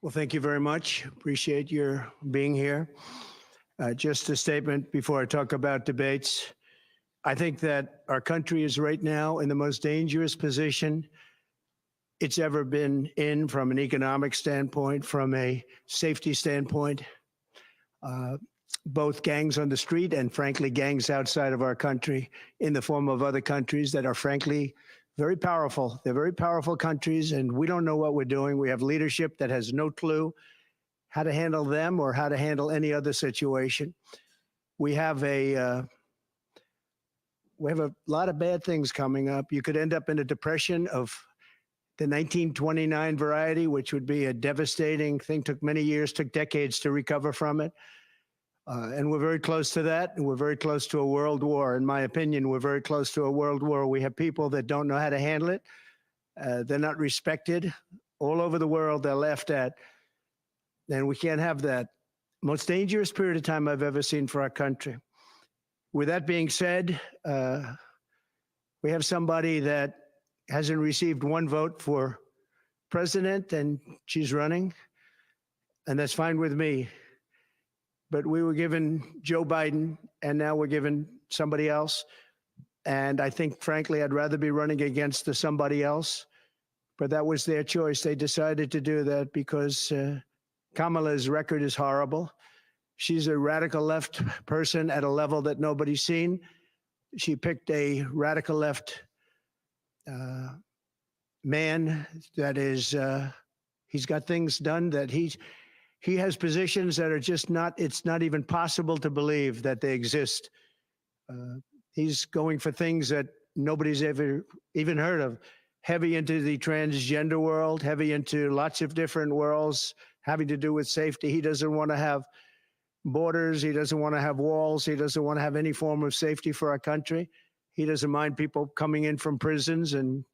Well, thank you very much. Appreciate your being here. Just a statement before I talk about debates. I think that our country is right now in the most dangerous position it's ever been in from an economic standpoint, from a safety standpoint. Uh, Both gangs on the street and, frankly, gangs outside of our country in the form of other countries that are, frankly, very powerful. They're very powerful countries, and we don't know what we're doing. We have leadership that has no clue how to handle them or how to handle any other situation. We have a lot of bad things coming up. You could end up in a depression of the 1929 variety, which would be a devastating thing. Took many years, took decades to recover from it. And we're very close to that, and we're very close to a world war. In my opinion, we're very close to a world war. We have people that don't know how to handle it. They're not respected. All over the world, they're laughed at. And we can't have that. Most dangerous period of time I've ever seen for our country. With that being said, we have somebody that hasn't received one vote for president, and she's running, and that's fine with me. But we were given Joe Biden, and now we're given somebody else. And I think, frankly, I'd rather be running against the somebody else. But that was their choice. They decided to do that because Kamala's record is horrible. She's a radical left person at a level that nobody's seen. She picked a radical left man that is, he's got things done that he has positions that are just not, it's not even possible to believe that they exist. He's going for things that nobody's ever even heard of. Heavy into the transgender world, heavy into lots of different worlds having to do with safety. He doesn't want to have borders. He doesn't want to have walls. He doesn't want to have any form of safety for our country. He doesn't mind people coming in from prisons, and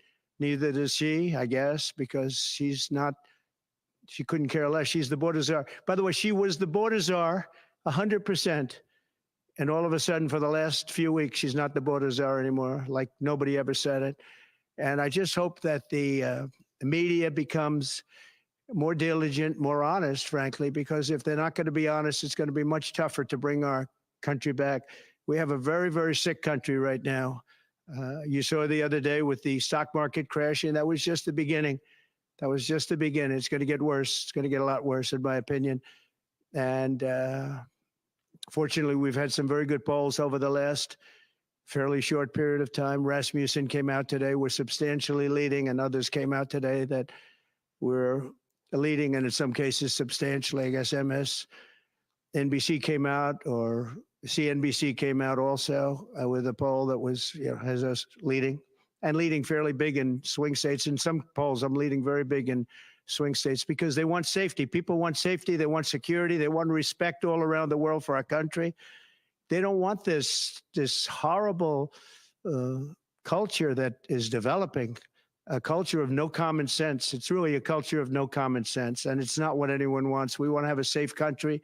neither does she, I guess, because she's not, she couldn't care less. She's the border czar. By the way, she was the border czar 100%. And all of a sudden, for the last few weeks, she's not the border czar anymore, like nobody ever said it. And I just hope that the media becomes more diligent, more honest, frankly, because if they're not going to be honest, it's going to be much tougher to bring our country back. We have a very, very sick country right now. You saw the other day with the stock market crashing. That was just the beginning. That was just the beginning. It's going to get worse. It's going to get a lot worse, in my opinion. And fortunately, we've had some very good polls over the last fairly short period of time. Rasmussen came out today. We're substantially leading, and others came out today that we're leading, and in some cases substantially. I guess MSNBC came out, or CNBC came out also with a poll that was, has us leading, and leading fairly big in swing states. In some polls, I'm leading very big in swing states because they want safety. People want safety. They want security. They want respect all around the world for our country. They don't want this horrible culture that is developing, a culture of no common sense. It's really a culture of no common sense, and it's not what anyone wants. We want to have a safe country.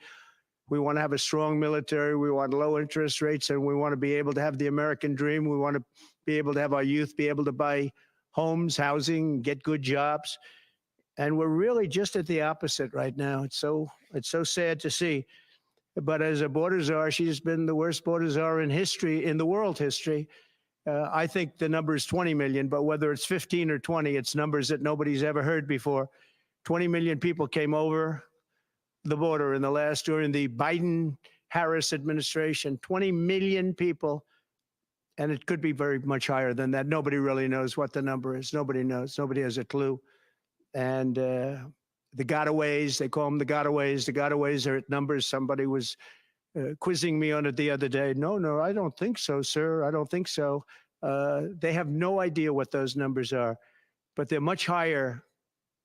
We want to have a strong military. We want low interest rates, and we want to be able to have the American dream. We want to be able to have our youth be able to buy homes, housing, get good jobs. And we're really just at the opposite right now. It's so sad to see. But as a border czar, she's been the worst border czar in history, in the world history. I think the number is 20 million, but whether it's 15 or 20, it's numbers that nobody's ever heard before. 20 million people came over the border during the Biden-Harris administration. 20 million people, and it could be very much higher than that. Nobody really knows what the number is. Nobody knows. Nobody has a clue. And the gotaways, they call them the gotaways. The gotaways are at numbers. Somebody was quizzing me on it the other day. No, I don't think so, sir. I don't think so. They have no idea what those numbers are, but they're much higher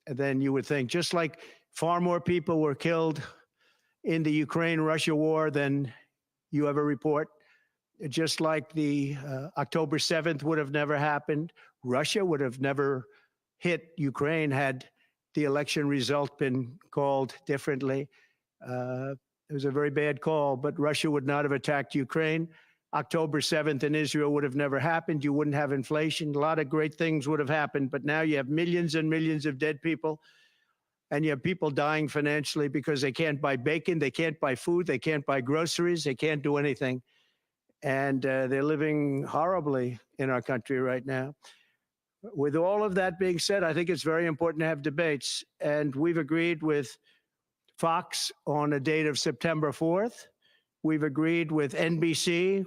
than you would think. Just like far more people were killed in the Ukraine-Russia war than you ever report. Just like the October 7th would have never happened. Russia would have never hit Ukraine had the election result been called differently. It was a very bad call, but Russia would not have attacked Ukraine. October 7th in Israel would have never happened. You wouldn't have inflation. A lot of great things would have happened, but now you have millions and millions of dead people. and you have people dying financially because they can't buy bacon, they can't buy food, they can't buy groceries, they can't do anything. And they're living horribly in our country right now. With all of that being said, I think it's very important to have debates. And we've agreed with Fox on a date of September 4th. We've agreed with NBC,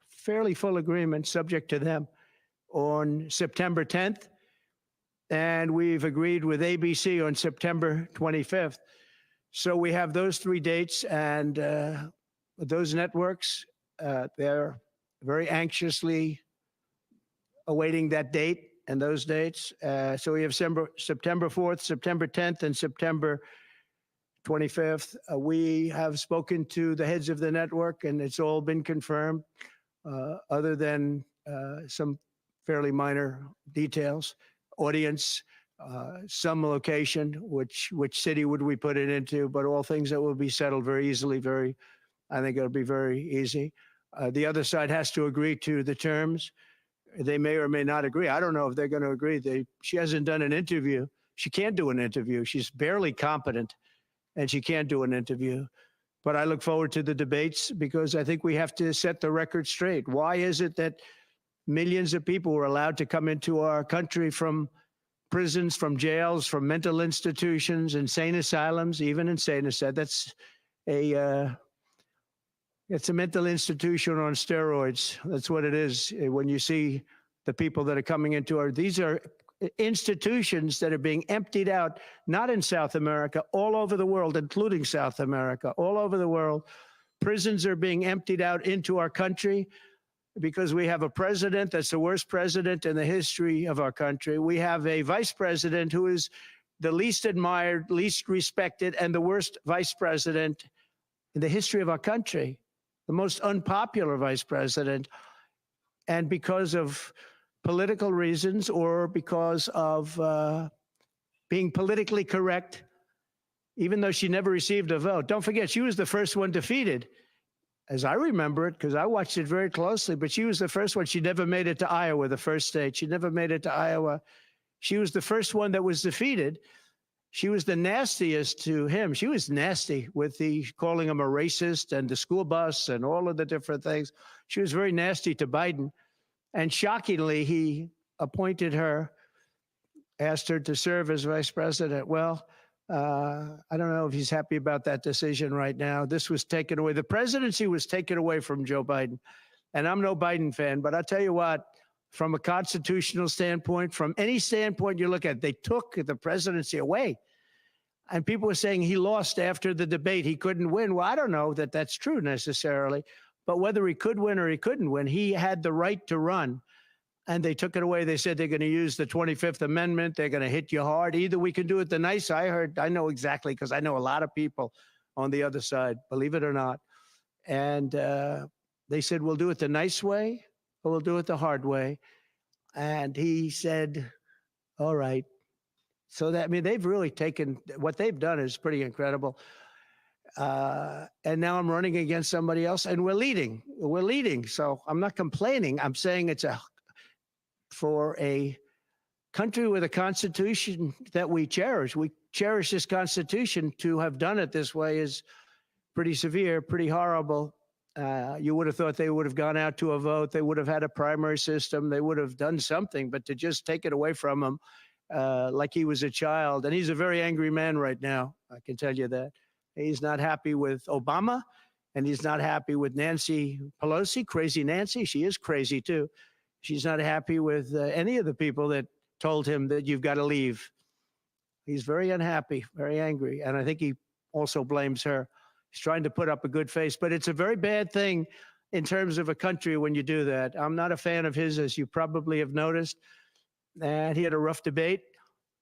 fairly full agreement, subject to them, on September 10th. And we've agreed with ABC on September 25th. So we have those three dates, and those networks, they're very anxiously awaiting that date and those dates. So we have September 4th, September 10th, and September 25th. We have spoken to the heads of the network, and it's all been confirmed, other than some fairly minor details. Audience, some location, which city would we put it into, but all things that will be settled very easily. I think it'll be very easy. The other side has to agree to the terms. They may or may not agree. I don't know if they're going to agree. She hasn't done an interview. She can't do an interview. She's barely competent, and she can't do an interview. But I look forward to the debates because I think we have to set the record straight. Why is it that millions of people were allowed to come into our country from prisons, from jails, from mental institutions, insane asylums, even insane asylums? It's a mental institution on steroids. That's what it is. When you see the people that are coming into these are institutions that are being emptied out, not in South America, all over the world, including South America, all over the world. Prisons are being emptied out into our country because we have a president that's the worst president in the history of our country. We have a vice president who is the least admired, least respected, and the worst vice president in the history of our country, the most unpopular vice president. And because of political reasons or because of being politically correct, even though she never received a vote. Don't forget, she was the first one defeated, as I remember it, because I watched it very closely, but she was the first one. She never made it to Iowa, the first state. She never made it to Iowa. She was the first one that was defeated. She was the nastiest to him. She was nasty with calling him a racist and the school bus and all of the different things. She was very nasty to Biden. And shockingly, he appointed her, asked her to serve as vice president. Well, I don't know if he's happy about that decision right now. This was taken away. The presidency was taken away from Joe Biden. And I'm no Biden fan, but I'll tell you what, from a constitutional standpoint, from any standpoint you look at, they took the presidency away. And people were saying he lost after the debate. He couldn't win. Well, I don't know that that's true necessarily. But whether he could win or he couldn't win, he had the right to run. And they took it away. They said they're going to use the 25th Amendment. They're going to hit you hard. Either we can do it the nice. I know exactly, because I know a lot of people on the other side, believe it or not. And they said, we'll do it the nice way or we'll do it the hard way. And he said, all right. So that, I mean, they've really taken, what they've done is pretty incredible. And now I'm running against somebody else, and we're leading. We're leading. So I'm not complaining. I'm saying for a country with a constitution that we cherish this constitution. To have done it this way is pretty severe, pretty horrible. You would have thought they would have gone out to a vote. They would have had a primary system. They would have done something, but to just take it away from him like he was a child. And he's a very angry man right now. I can tell you that. He's not happy with Obama, and he's not happy with Nancy Pelosi, crazy Nancy. She is crazy too. She's not happy with any of the people that told him that you've got to leave. He's very unhappy, very angry. And I think he also blames her. He's trying to put up a good face, but it's a very bad thing in terms of a country when you do that. I'm not a fan of his, as you probably have noticed. And he had a rough debate,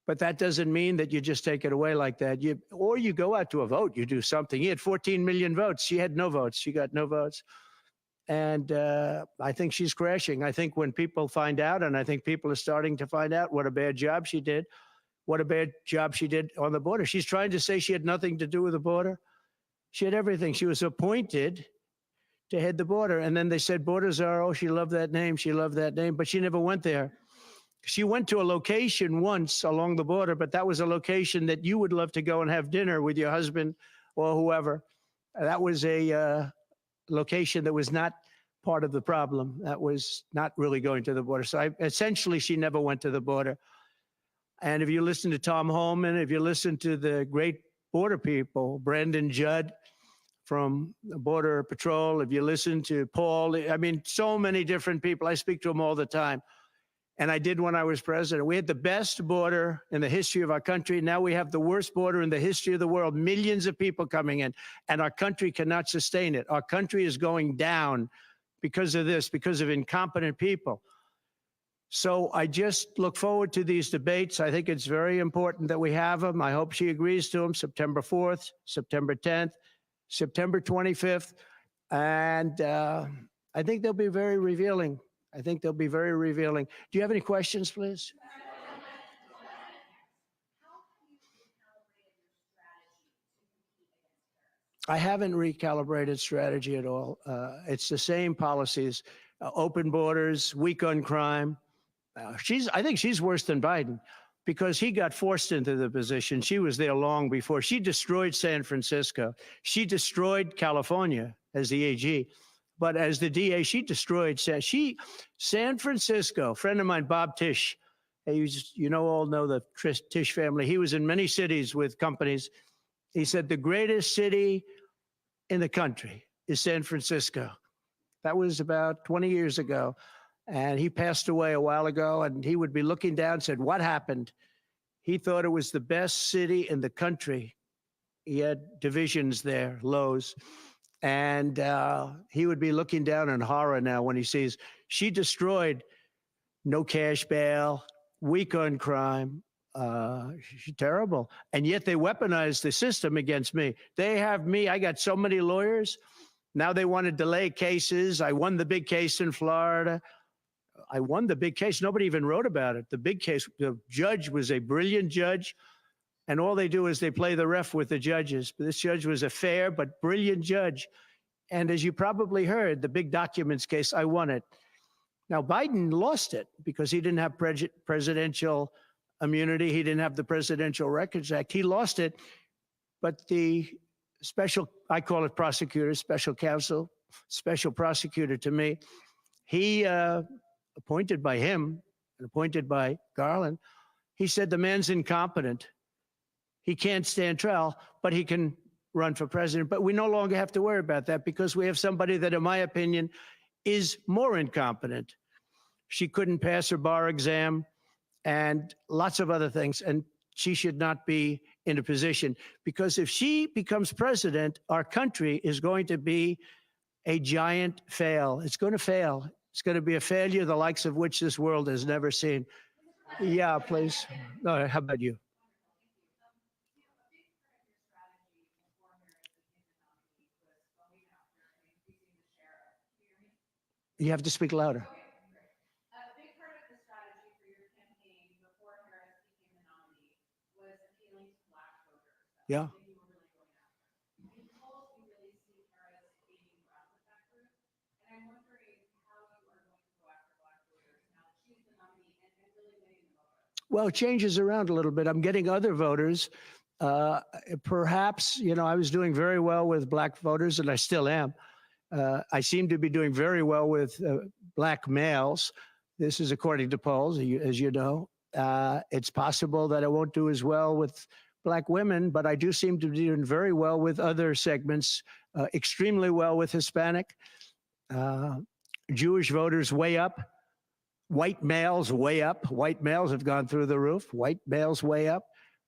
but that doesn't mean that you just take it away like that. Or you go out to a vote, you do something. He had 14 million votes. She had no votes. She got no votes. And I think she's crashing. I think when people find out, and I think people are starting to find out what a bad job she did, what a bad job she did on the border. She's trying to say she had nothing to do with the border. She had everything. She was appointed to head the border. And then they said border czar. Oh, she loved that name. She loved that name. But she never went there. She went to a location once along the border, but that was a location that you would love to go and have dinner with your husband or whoever. That was a location that was not part of the problem. That was not really going to the border. So essentially, she never went to the border. And if you listen to Tom Holman, if you listen to the great border people, Brandon Judd from Border Patrol, if you listen to Paul, I mean, so many different people. I speak to them all the time. And I did when I was president. We had the best border in the history of our country. Now we have the worst border in the history of the world. Millions of people coming in, and our country cannot sustain it. Our country is going down because of this, because of incompetent people. So I just look forward to these debates. I think it's very important that we have them. I hope she agrees to them September 4th, September 10th, September 25th. And I think they'll be very revealing. I think they'll be very revealing. Do you have any questions, please? I haven't recalibrated strategy at all. It's the same policies, open borders, weak on crime. I think she's worse than Biden because he got forced into the position. She was there long before. She destroyed San Francisco. She destroyed California as the AG. But as the DA, she destroyed San Francisco. A friend of mine, Bob Tisch, all know the Tisch family. He was in many cities with companies. He said the greatest city in the country is San Francisco. That was about 20 years ago. And he passed away a while ago, and he would be looking down and said, what happened? He thought it was the best city in the country. He had divisions there, lows. And he would be looking down in horror now when he sees she destroyed no cash bail, weak on crime. She's terrible. And yet they weaponized the system against me. They have me. I got so many lawyers. Now they want to delay cases. I won the big case in Florida. I won the big case. Nobody even wrote about it. The big case, the judge was a brilliant judge. And all they do is they play the ref with the judges. This judge was a fair but brilliant judge. And as you probably heard, the big documents case, I won it. Now, Biden lost it because he didn't have presidential immunity. He didn't have the Presidential Records Act. He lost it. But the special, I call it prosecutor, special counsel, special prosecutor to me, he appointed by him and appointed by Garland, he said the man's incompetent. He can't stand trial, but he can run for president. But we no longer have to worry about that because we have somebody that, in my opinion, is more incompetent. She couldn't pass her bar exam and lots of other things. And she should not be in a position because if she becomes president, our country is going to be a giant fail. It's going to fail. It's going to be a failure, the likes of which this world has never seen. Yeah, please. No, how about you? You have to speak louder. Yeah. Well, it changes around a little bit. I'm getting other voters. Perhaps, I was doing very well with black voters, and I still am. I seem to be doing very well with black males. This is according to polls, as you know. It's possible that I won't do as well with black women, but I do seem to be doing very well with other segments, extremely well with Hispanic. Jewish voters way up. White males way up. White males have gone through the roof. White males way up.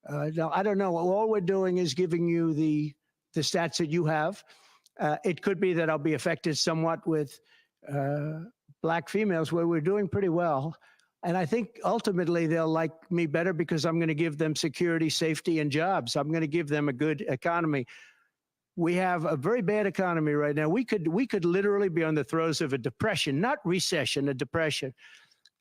Now, I don't know. All we're doing is giving you the stats that you have. It could be that I'll be affected somewhat with black females where we're doing pretty well. And I think ultimately they'll like me better because I'm going to give them security, safety, and jobs. I'm going to give them a good economy. We have a very bad economy right now. We could literally be on the throes of a depression, not recession, a depression.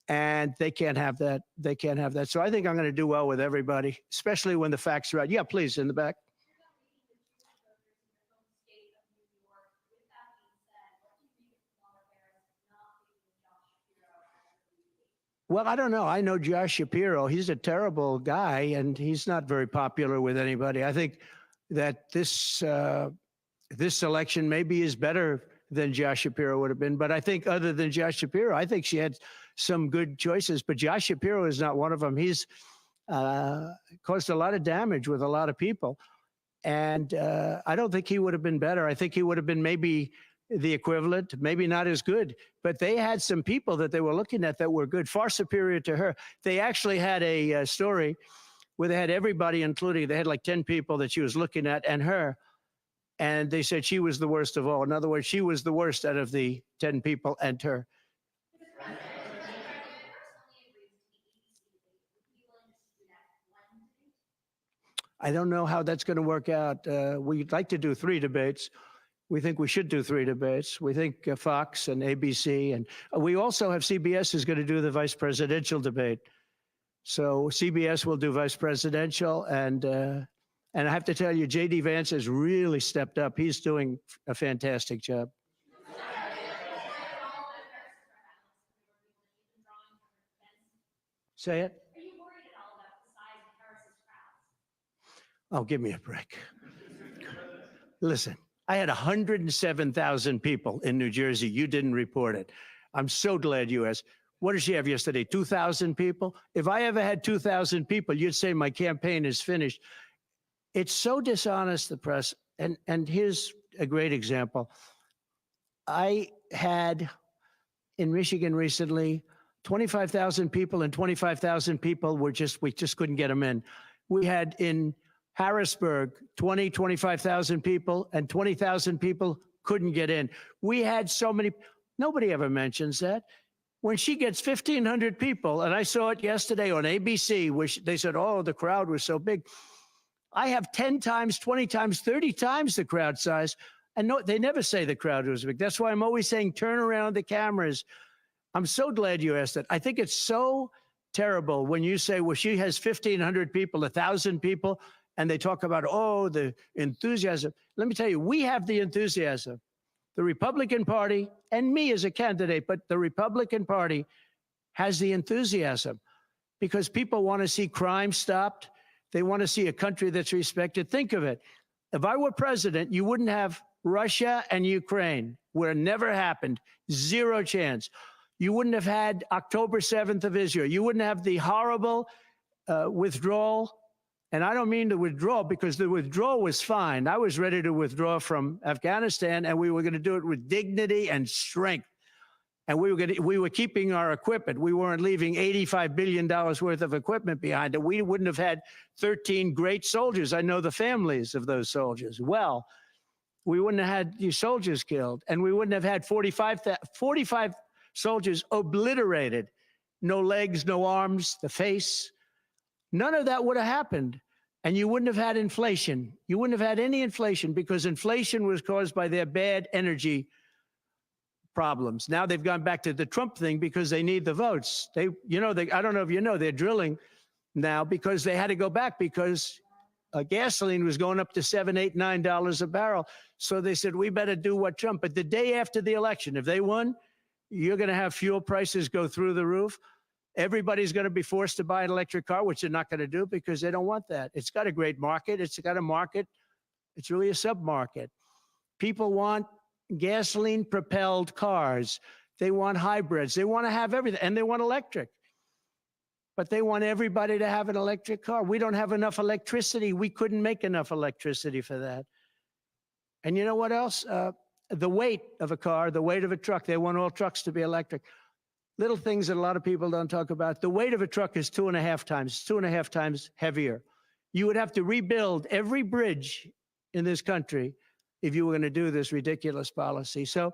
And they can't have that. They can't have that. So I think I'm going to do well with everybody, especially when the facts are right. Yeah, please, in the back. Well, I don't know. I know Josh Shapiro. He's a terrible guy, and he's not very popular with anybody. I think that this election maybe is better than Josh Shapiro would have been. But I think other than Josh Shapiro, I think she had some good choices. But Josh Shapiro is not one of them. He's caused a lot of damage with a lot of people. And I don't think he would have been better. I think he would have been maybe the equivalent, maybe not as good. But they had some people that they were looking at that were good, far superior to her. They actually had a story where they had everybody, including, they had like 10 people that she was looking at and her. And they said she was the worst of all. In other words, she was the worst out of the 10 people and her. I don't know how that's going to work out. We'd like to do 3 debates. We think we should do 3 debates. We think Fox and ABC, and we also have CBS is going to do the vice presidential debate. So CBS will do vice presidential, and I have to tell you, J.D. Vance has really stepped up. He's doing a fantastic job. Say it. Are you worried at all about the size of Harris's crowds? Oh, give me a break. Listen, I had 107,000 people in New Jersey. You didn't report it. I'm so glad you asked. What did she have yesterday? 2,000 people? If I ever had 2,000 people, you'd say my campaign is finished. It's so dishonest, the press. And here's a great example. I had in Michigan recently 25,000 people, and 25,000 people we just couldn't get them in. We had in Harrisburg 25,000 people, and 20,000 people couldn't get in. We had so many, nobody ever mentions that. When she gets 1,500 people, and I saw it yesterday on ABC, which they said, oh, the crowd was so big. I have 10 times, 20 times, 30 times the crowd size. And no, they never say the crowd was big. That's why I'm always saying, turn around the cameras. I'm so glad you asked that. I think it's so terrible when you say, well, she has 1,500 people, 1,000 people, and they talk about, oh, the enthusiasm. Let me tell you, we have the enthusiasm. The Republican Party and me as a candidate, but the Republican Party has the enthusiasm because people want to see crime stopped. They want to see a country that's respected. Think of it. If I were president, you wouldn't have Russia and Ukraine, where it never happened, 0 chance. You wouldn't have had October 7th of Israel. You wouldn't have the horrible withdrawal. And I don't mean the withdrawal, because the withdrawal was fine. I was ready to withdraw from Afghanistan, and we were going to do it with dignity and strength. And we were keeping our equipment. We weren't leaving $85 billion worth of equipment behind. And we wouldn't have had 13 great soldiers. I know the families of those soldiers well. We wouldn't have had these soldiers killed. And we wouldn't have had 45 soldiers obliterated. No legs, no arms, the face. None of that would have happened. And you wouldn't have had inflation. You wouldn't have had any inflation, because inflation was caused by their bad energy problems. Now they've gone back to the Trump thing because they need the votes. I don't know if you know, they're drilling now because they had to go back because gasoline was going up to $7, $8, $9 a barrel. So they said, we better do what Trump. But the day after the election, if they won, you're going to have fuel prices go through the roof. Everybody's going to be forced to buy an electric car, which they're not going to do because they don't want that. It's got a great market. It's got a market. It's really a sub-market. People want gasoline-propelled cars. They want hybrids. They want to have everything, and they want electric. But they want everybody to have an electric car. We don't have enough electricity. We couldn't make enough electricity for that. And you know what else? The weight of a car, the weight of a truck. They want all trucks to be electric. Little things that a lot of people don't talk about. The weight of a truck is 2.5 times heavier. You would have to rebuild every bridge in this country if you were going to do this ridiculous policy. So,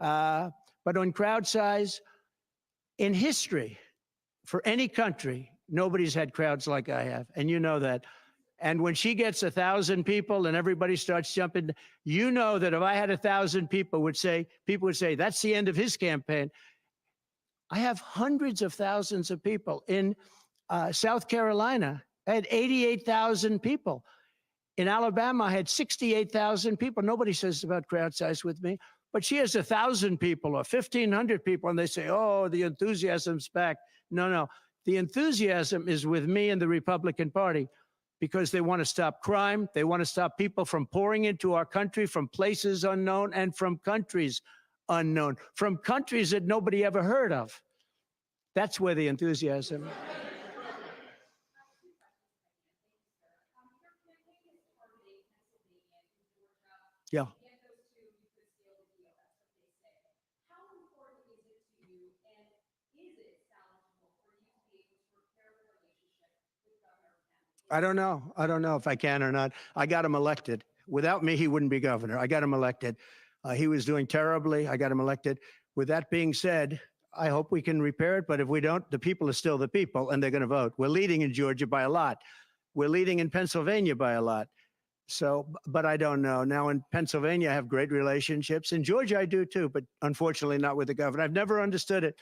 but on crowd size, in history, for any country, nobody's had crowds like I have, and you know that. And when she gets 1,000 people and everybody starts jumping, you know that if I had 1,000 people would say, that's the end of his campaign. I have hundreds of thousands of people. In South Carolina, I had 88,000 people. In Alabama, I had 68,000 people. Nobody says about crowd size with me, but she has 1,000 people or 1,500 people, and they say, oh, the enthusiasm's back. No, no. The enthusiasm is with me and the Republican Party because they want to stop crime. They want to stop people from pouring into our country from places unknown and from countries unknown, from countries that nobody ever heard of. That's where the enthusiasm. Yeah. I don't know. I don't know if I can or not. I got him elected. Without me, he wouldn't be governor. I got him elected. He was doing terribly. I got him elected. With that being said, I hope we can repair it. But if we don't, the people are still the people and they're going to vote. We're leading in Georgia by a lot. We're leading in Pennsylvania by a lot. So, but I don't know. Now in Pennsylvania, I have great relationships. In Georgia, I do too, but unfortunately not with the governor. I've never understood it.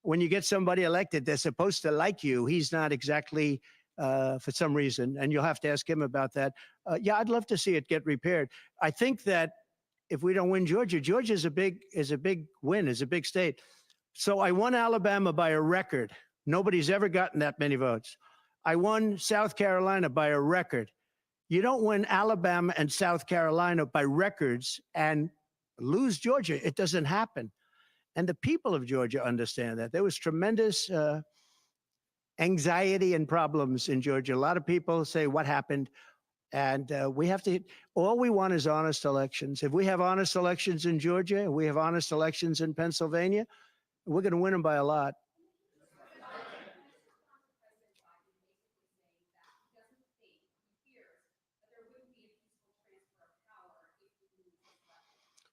When you get somebody elected, they're supposed to like you. He's not exactly for some reason, and you'll have to ask him about that. Yeah, I'd love to see it get repaired. I think that if we don't win Georgia, Georgia is a big win, is a big state. So I won Alabama by a record. Nobody's ever gotten that many votes. I won South Carolina by a record. You don't win Alabama and South Carolina by records and lose Georgia. It doesn't happen. And the people of Georgia understand that. There was tremendous anxiety and problems in Georgia. A lot of people say, what happened? And we have to, all we want is honest elections. If we have honest elections in Georgia, we have honest elections in Pennsylvania, we're going to win them by a lot.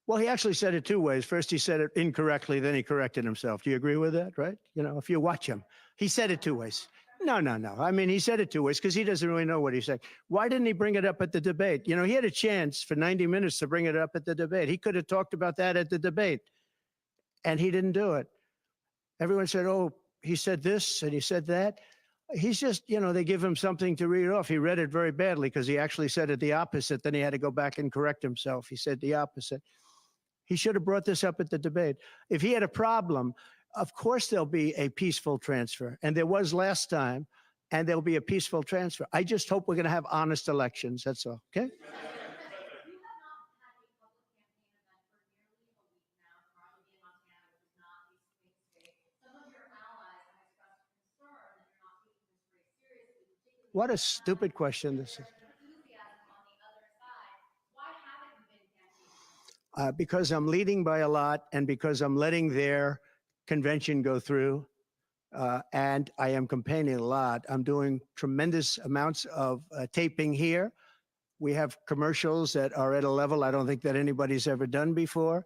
Well, he actually said it two ways. First, he said it incorrectly, then he corrected himself. Do you agree with that, right? You know, if you watch him, he said it two ways. No, no, no. I mean, he said it two ways because he doesn't really know what he said. Why didn't he bring it up at the debate? You know, he had a chance for 90 minutes to bring it up at the debate. He could have talked about that at the debate, and he didn't do it. Everyone said, oh, he said this and he said that. He's just, you know, they give him something to read off. He read it very badly because he actually said it the opposite. Then he had to go back and correct himself. He said the opposite. He should have brought this up at the debate. If he had a problem, of course there'll be a peaceful transfer. And there was last time, and there'll be a peaceful transfer. I just hope we're going to have honest elections. That's all, okay? What a stupid question this is. Because I'm leading by a lot and because I'm letting their convention go through. And I am campaigning a lot. I'm doing tremendous amounts of taping here. We have commercials that are at a level I don't think that anybody's ever done before.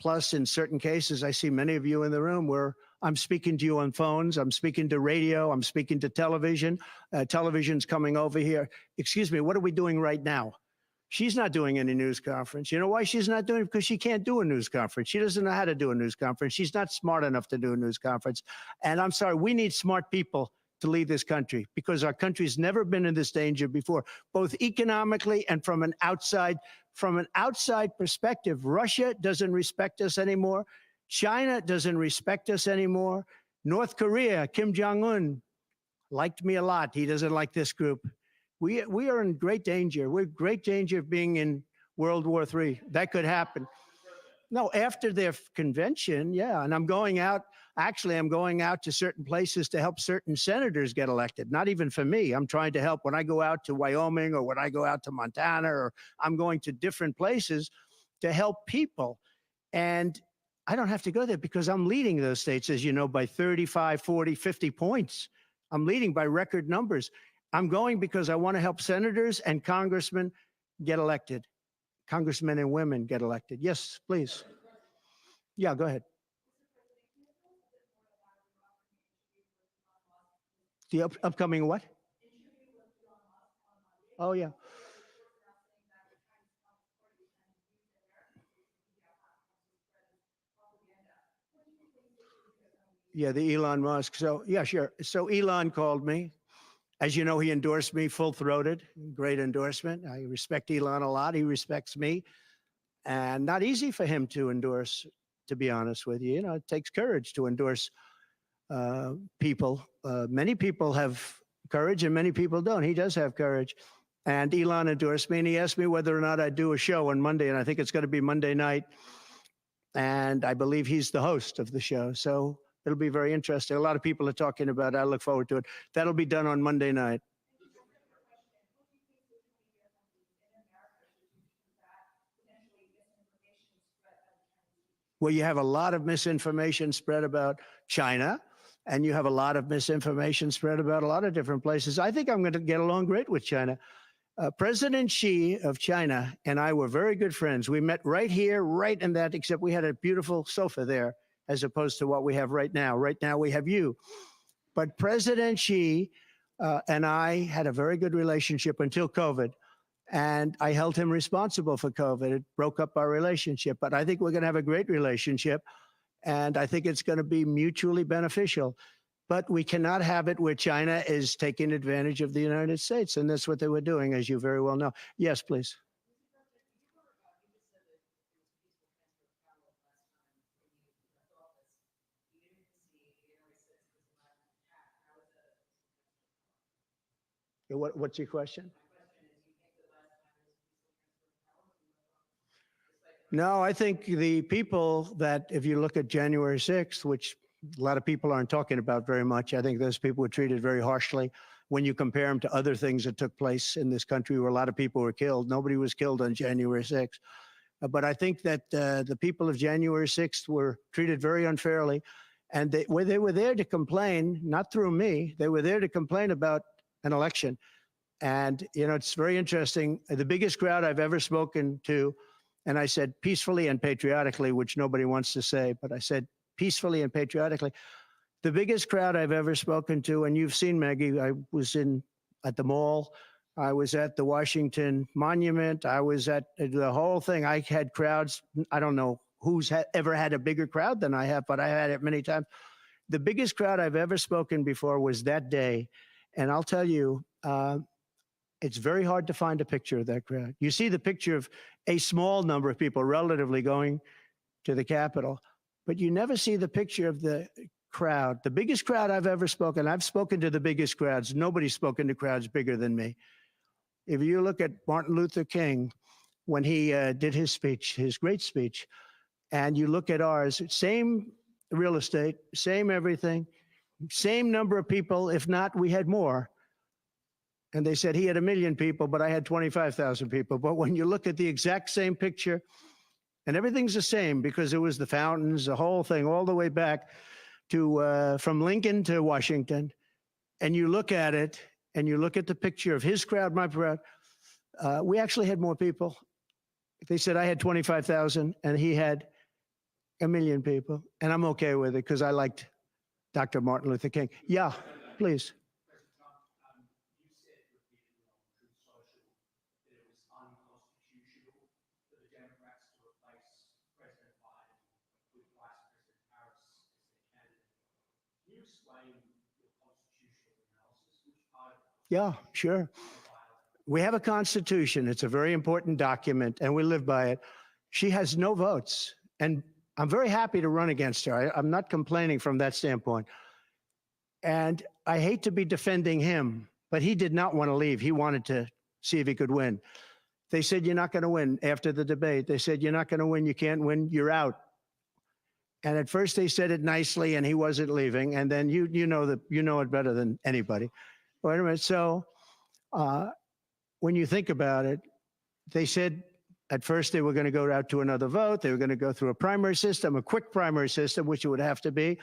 Plus, in certain cases, I see many of you in the room where I'm speaking to you on phones, I'm speaking to radio, I'm speaking to television. Television's coming over here. Excuse me, what are we doing right now? She's not doing any news conference. You know why she's not doing it? Because she can't do a news conference. She doesn't know how to do a news conference. She's not smart enough to do a news conference. And I'm sorry, we need smart people to lead this country because our country's never been in this danger before, both economically and from an outside perspective. Russia doesn't respect us anymore. China doesn't respect us anymore. North Korea, Kim Jong-un liked me a lot. He doesn't like this group. We are in great danger. We're in great danger of being in World War III. That could happen. No, after their convention, yeah. And I'm going out. Actually, I'm going out to certain places to help certain senators get elected. Not even for me. I'm trying to help when I go out to Wyoming or when I go out to Montana, or I'm going to different places to help people. And I don't have to go there because I'm leading those states, as you know, by 35, 40, 50 points. I'm leading by record numbers. I'm going because I want to help senators and congressmen get elected. Congressmen and women get elected. Yes, please. Yeah, go ahead. The upcoming what? Oh, yeah. Yeah, the Elon Musk. So, yeah, sure. So Elon called me. As you know, he endorsed me full-throated. Great endorsement. I respect Elon a lot. He respects me. And not easy for him to endorse, to be honest with you. You know, it takes courage to endorse people. Many people have courage and many people don't. He does have courage. And Elon endorsed me and he asked me whether or not I'd do a show on Monday. And I think it's going to be Monday night. And I believe he's the host of the show. So it'll be very interesting. A lot of people are talking about it. I look forward to it. That'll be done on Monday night. Well, you have a lot of misinformation spread about China, and you have a lot of misinformation spread about a lot of different places. I think I'm going to get along great with China. President Xi of China and I were very good friends. We met right here, right in that, except we had a beautiful sofa there as opposed to what we have right now. Right now we have you. But President Xi and I had a very good relationship until COVID. And I held him responsible for COVID. It broke up our relationship. But I think we're going to have a great relationship. And I think it's going to be mutually beneficial. But we cannot have it where China is taking advantage of the United States. And that's what they were doing, as you very well know. Yes, please. What's your question? No, I think the people that, if you look at January 6th, which a lot of people aren't talking about very much, I think those people were treated very harshly. When you compare them to other things that took place in this country where a lot of people were killed, nobody was killed on January 6th. But I think that the people of January 6th were treated very unfairly. And they were there to complain, not through me, they were there to complain about an election. And, you know, it's very interesting. The biggest crowd I've ever spoken to, and I said peacefully and patriotically, which nobody wants to say, but I said peacefully and patriotically. The biggest crowd I've ever spoken to, and you've seen, Maggie, I was at the mall, I was at the Washington Monument, I was at the whole thing. I had crowds, I don't know who's ever had a bigger crowd than I have, but I had it many times. The biggest crowd I've ever spoken before was that day. And I'll tell you, it's very hard to find a picture of that crowd. You see the picture of a small number of people relatively going to the Capitol, but you never see the picture of the crowd. The biggest crowd I've ever spoken, I've spoken to the biggest crowds. Nobody's spoken to crowds bigger than me. If you look at Martin Luther King, when he did his speech, his great speech, and you look at ours, same real estate, same everything, same number of people, if not, we had more. And they said he had 1 million people, but I had 25,000 people. But when you look at the exact same picture, and everything's the same because it was the fountains, the whole thing, all the way back to from Lincoln to Washington, and you look at it, and you look at the picture of his crowd, my crowd, we actually had more people. They said I had 25,000, and he had 1 million people, and I'm okay with it because I liked Dr. Martin Luther King. Yeah, please. Yeah, sure. We have a constitution. It's a very important document, and we live by it. She has no votes, and I'm very happy to run against her. I'm not complaining from that standpoint. And I hate to be defending him, but he did not want to leave. He wanted to see if he could win. They said, you're not going to win after the debate. They said, you're not going to win. You can't win. You're out. And at first they said it nicely, and he wasn't leaving. And then you know it better than anybody. Wait a minute. So when you think about it, they said at first they were going to go out to another vote. They were going to go through a primary system, a quick primary system, which it would have to be.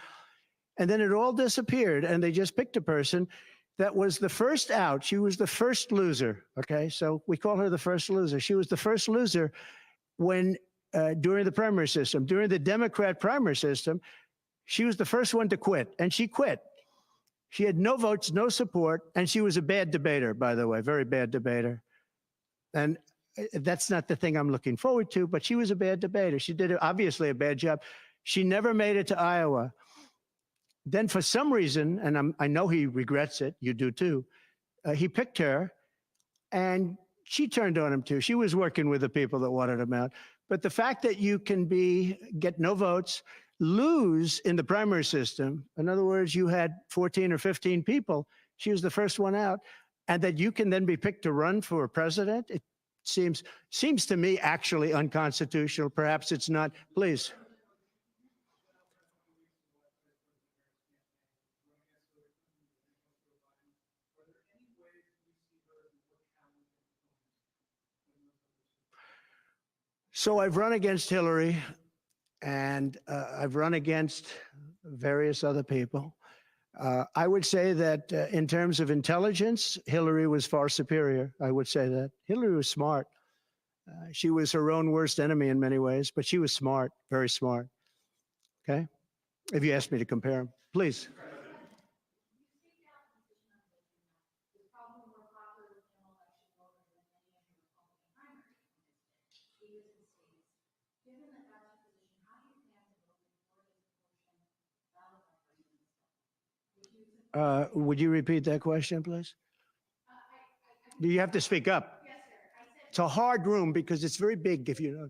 And then it all disappeared, and they just picked a person that was the first out. She was the first loser, okay? So we call her the first loser. She was the first loser when during the primary system. During the Democrat primary system, she was the first one to quit, and she quit. She had no votes, no support, and she was a bad debater, by the way, very bad debater. And that's not the thing I'm looking forward to, but she was a bad debater. She did obviously a bad job. She never made it to Iowa. Then for some reason, and I know he regrets it, you do too, he picked her, and she turned on him too. She was working with the people that wanted him out. But the fact that you can get no votes, lose in the primary system, in other words, you had 14 or 15 people, she was the first one out, and that you can then be picked to run for president, it seems to me actually unconstitutional. Perhaps it's not. Please. So I've run against Hillary, and I've run against various other people. I would say that in terms of intelligence, Hillary was far superior. I would say that. Hillary was smart. She was her own worst enemy in many ways, but she was smart, very smart. Okay? If you ask me to compare them, please. Would you repeat that question, please? You have to speak up. It's a hard room because it's very big, if you know.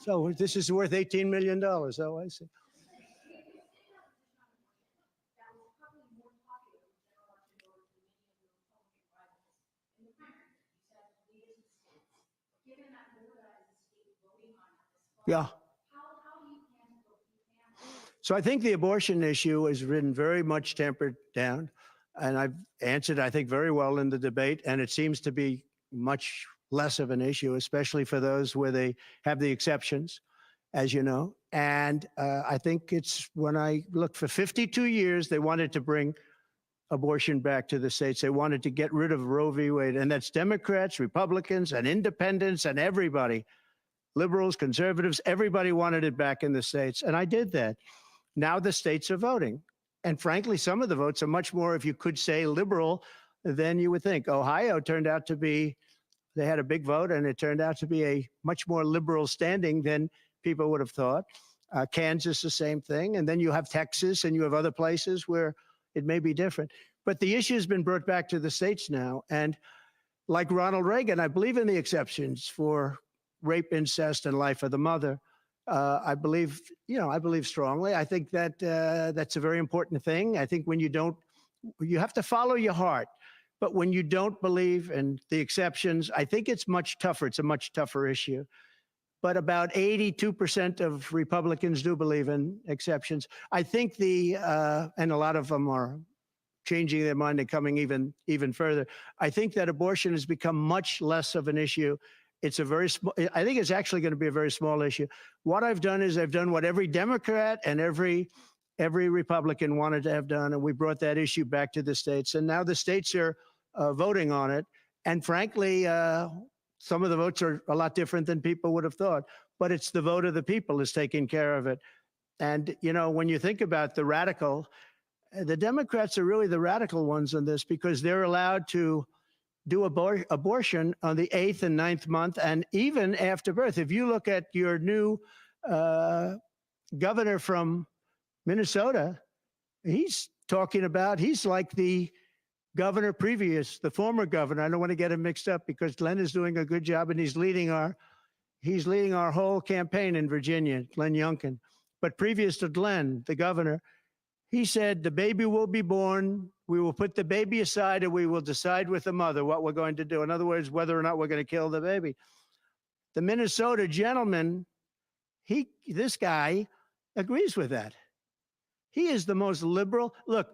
So this is worth $18 million. Oh, I see. Yeah. So I think the abortion issue has been very much tempered down, and I've answered, I think, very well in the debate, and it seems to be much less of an issue, especially for those where they have the exceptions, as you know. And I think it's when I look for 52 years, they wanted to bring abortion back to the states. They wanted to get rid of Roe v. Wade, and that's Democrats, Republicans, and independents, and everybody, liberals, conservatives, everybody wanted it back in the states, and I did that. Now the states are voting. And frankly, some of the votes are much more, if you could say, liberal than you would think. Ohio turned out to be, they had a big vote, and it turned out to be a much more liberal standing than people would have thought. Kansas, the same thing. And then you have Texas, and you have other places where it may be different. But the issue has been brought back to the states now. And like Ronald Reagan, I believe in the exceptions for rape, incest, and life of the mother. I believe, I believe strongly. I think that that's a very important thing. I think when you have to follow your heart. But when you don't believe in the exceptions, I think it's much tougher. It's a much tougher issue. But about 82% of Republicans do believe in exceptions. I think and a lot of them are changing their mind and coming even further. I think that abortion has become much less of an issue. It's a very small, I think it's actually going to be a very small issue. What I've done is I've done what every Democrat and every Republican wanted to have done, and we brought that issue back to the states. And now the states are voting on it. And frankly, some of the votes are a lot different than people would have thought. But it's the vote of the people is taking care of it. And, when you think about the Democrats are really the radical ones on this because they're allowed to do abortion on the 8th and 9th month and even after birth. If you look at your new governor from Minnesota, he's like the governor previous, the former governor. I don't want to get him mixed up because Glenn is doing a good job and he's leading our whole campaign in Virginia, Glenn Youngkin. But previous to Glenn, the governor, he said, the baby will be born. We will put the baby aside and we will decide with the mother what we're going to do. In other words, whether or not we're going to kill the baby. The Minnesota gentleman, this guy agrees with that. He is the most liberal. Look,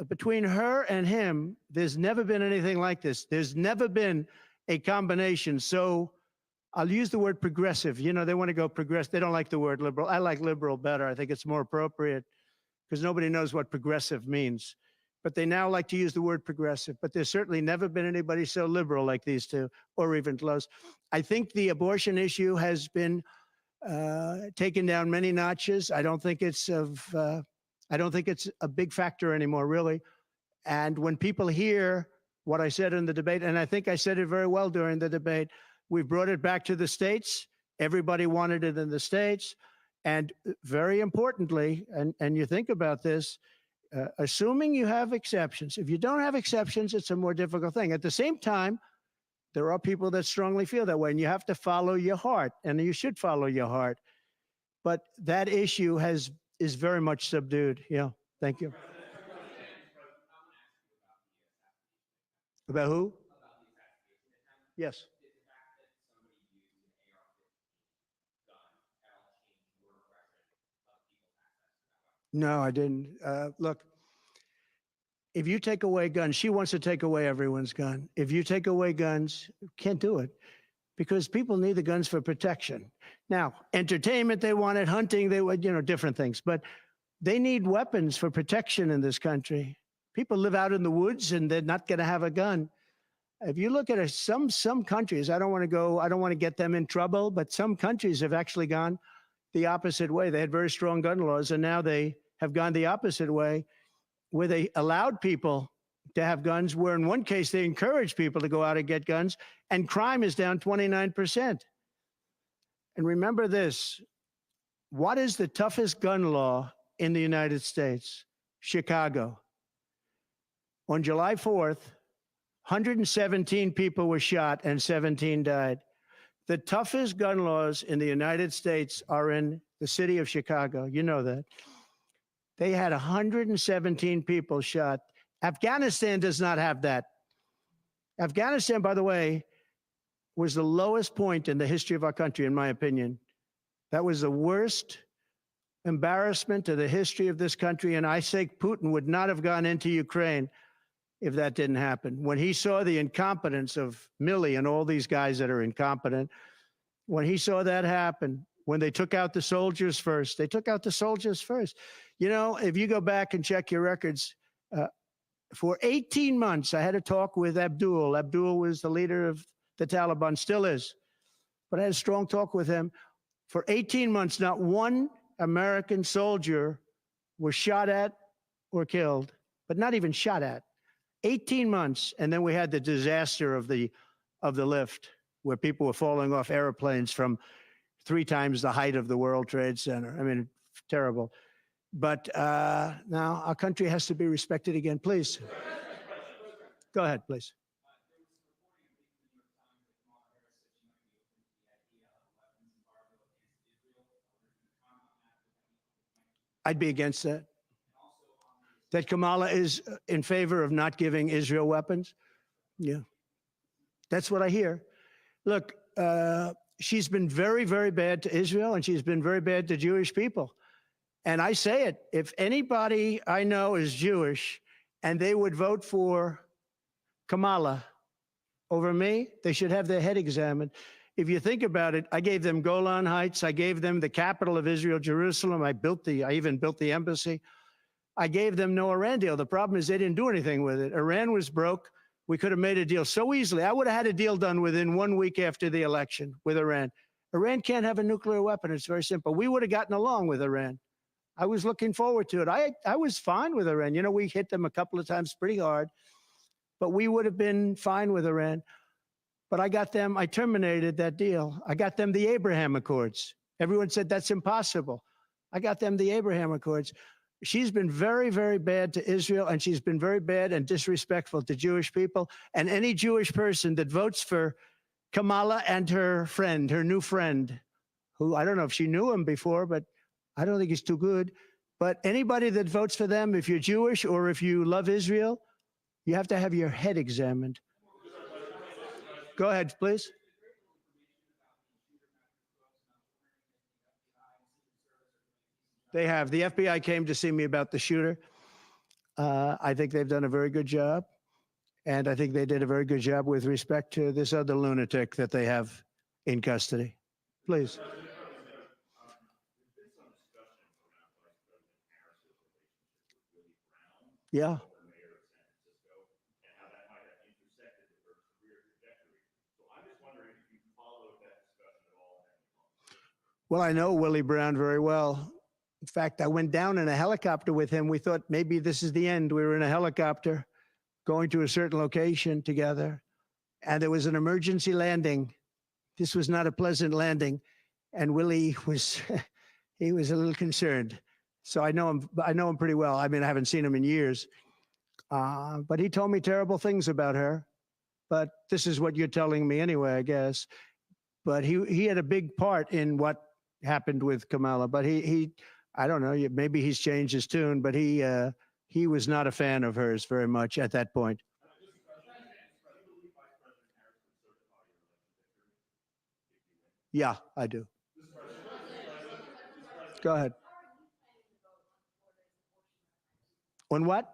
between her and him, there's never been anything like this. There's never been a combination. So I'll use the word progressive. They want to go progressive. They don't like the word liberal. I like liberal better. I think it's more appropriate because nobody knows what progressive means. But they now like to use the word progressive. But there's certainly never been anybody so liberal like these two, or even close. I think the abortion issue has been taken down many notches. I don't think it's a big factor anymore, really. And when people hear what I said in the debate, and I think I said it very well during the debate, we brought it back to the states. Everybody wanted it in the states. And very importantly, and you think about this, assuming you have exceptions. If you don't have exceptions, it's a more difficult thing. At the same time, there are people that strongly feel that way, and you have to follow your heart, and you should follow your heart. But that issue is very much subdued. Yeah. Thank you. About who? Yes. No, I didn't. Look, if you take away guns, she wants to take away everyone's gun. If you take away guns, can't do it because people need the guns for protection. Now, entertainment, they want it, hunting, they would, different things, but they need weapons for protection in this country. People live out in the woods and they're not going to have a gun. If you look at some countries, I don't want to get them in trouble, but some countries have actually gone the opposite way. They had very strong gun laws, and now they have gone the opposite way, where they allowed people to have guns, where in one case they encouraged people to go out and get guns, and crime is down 29%. And remember this, what is the toughest gun law in the United States? Chicago. On July 4th, 117 people were shot and 17 died. The toughest gun laws in the United States are in the city of Chicago. You know that. They had 117 people shot. Afghanistan does not have that. Afghanistan, by the way, was the lowest point in the history of our country, in my opinion. That was the worst embarrassment to the history of this country. And I say Putin would not have gone into Ukraine if that didn't happen. When he saw the incompetence of Milley and all these guys that are incompetent, when he saw that happen, when they took out the soldiers first, they took out the soldiers first. If you go back and check your records, for 18 months, I had a talk with Abdul. Abdul was the leader of the Taliban, still is. But I had a strong talk with him. For 18 months, not one American soldier was shot at or killed, but not even shot at. 18 months, and then we had the disaster of the lift, where people were falling off airplanes from 3 times the height of the World Trade Center. I mean, terrible. But now our country has to be respected again. Please. Go ahead, please. I'd be against that. That Kamala is in favor of not giving Israel weapons? Yeah. That's what I hear. Look, she's been very, very bad to Israel, and she's been very bad to Jewish people. And I say it, if anybody I know is Jewish and they would vote for Kamala over me, they should have their head examined. If you think about it, I gave them Golan Heights. I gave them the capital of Israel, Jerusalem. I even built the embassy. I gave them no Iran deal. The problem is they didn't do anything with it. Iran was broke. We could have made a deal so easily. I would have had a deal done within 1 week after the election with Iran. Iran can't have a nuclear weapon. It's very simple. We would have gotten along with Iran. I was looking forward to it. I was fine with Iran. We hit them a couple of times pretty hard, but we would have been fine with Iran. But I terminated that deal. I got them the Abraham Accords. Everyone said that's impossible. I got them the Abraham Accords. She's been very, very bad to Israel, and she's been very bad and disrespectful to Jewish people. And any Jewish person that votes for Kamala and her friend, her new friend, who I don't know if she knew him before, but I don't think he's too good. But anybody that votes for them, if you're Jewish or if you love Israel, you have to have your head examined. Go ahead, please. They have. The FBI came to see me about the shooter. I think they've done a very good job. And I think they did a very good job with respect to this other lunatic that they have in custody. Please. Yeah. Well, I know Willie Brown very well. In fact, I went down in a helicopter with him. We thought maybe this is the end. We were in a helicopter going to a certain location together, and there was an emergency landing. This was not a pleasant landing, and Willie was, he was a little concerned. So I know him pretty well. I mean, I haven't seen him in years, but he told me terrible things about her. But this is what you're telling me anyway, I guess. But he had a big part in what happened with Kamala. But I don't know, maybe he's changed his tune, but he was not a fan of hers very much at that point. Yeah, I do. Go ahead. On what?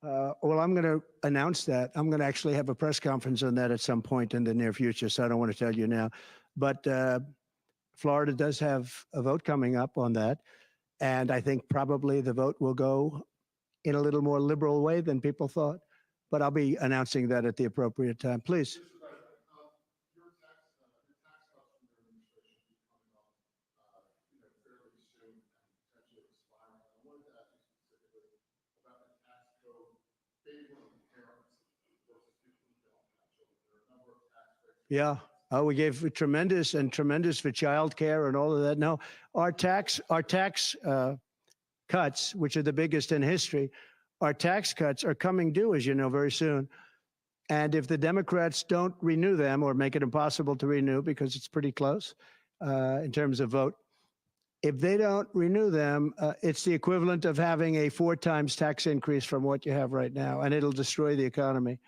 Well, I'm going to announce that. I'm going to actually have a press conference on that at some point in the near future, so I don't want to tell you now. But Florida does have a vote coming up on that. And I think probably the vote will go in a little more liberal way than people thought. But I'll be announcing that at the appropriate time. Please. Yeah. Oh, we gave tremendous for child care and all of that. No, our tax cuts, which are the biggest in history, our tax cuts are coming due, as you know, very soon. And if the Democrats don't renew them or make it impossible to renew because it's pretty close in terms of vote, if they don't renew them, it's the equivalent of having a 4 times tax increase from what you have right now, and it'll destroy the economy.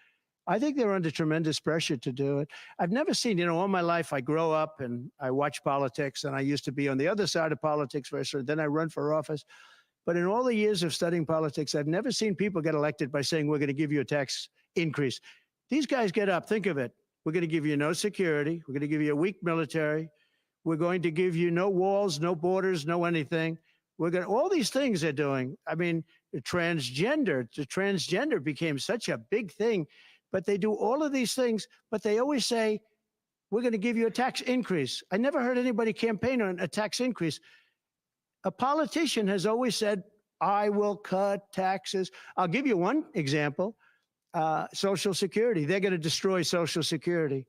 I think they're under tremendous pressure to do it. I've never seen, all my life I grow up and I watch politics, and I used to be on the other side of politics first, and then I run for office. But in all the years of studying politics, I've never seen people get elected by saying, we're going to give you a tax increase. These guys get up, think of it. We're going to give you no security. We're going to give you a weak military. We're going to give you no walls, no borders, no anything. We're going to, all these things they're doing. I mean, the transgender became such a big thing, but they do all of these things, but they always say, we're going to give you a tax increase. I never heard anybody campaign on a tax increase. A politician has always said, I will cut taxes. I'll give you one example, Social Security. They're going to destroy Social Security.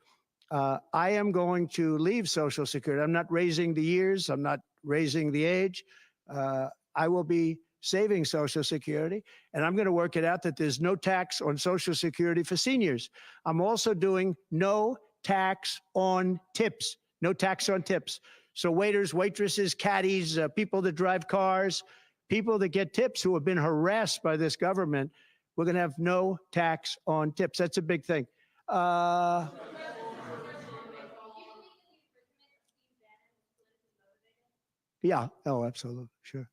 I am going to leave Social Security. I'm not raising the years. I'm not raising the age. I will be saving Social Security, and I'm going to work it out that there's no tax on Social Security for seniors. I'm also doing no tax on tips, no tax on tips. So waiters, waitresses, caddies, people that drive cars, people that get tips who have been harassed by this government, we're going to have no tax on tips. That's a big thing. Yeah. Oh, absolutely. Sure.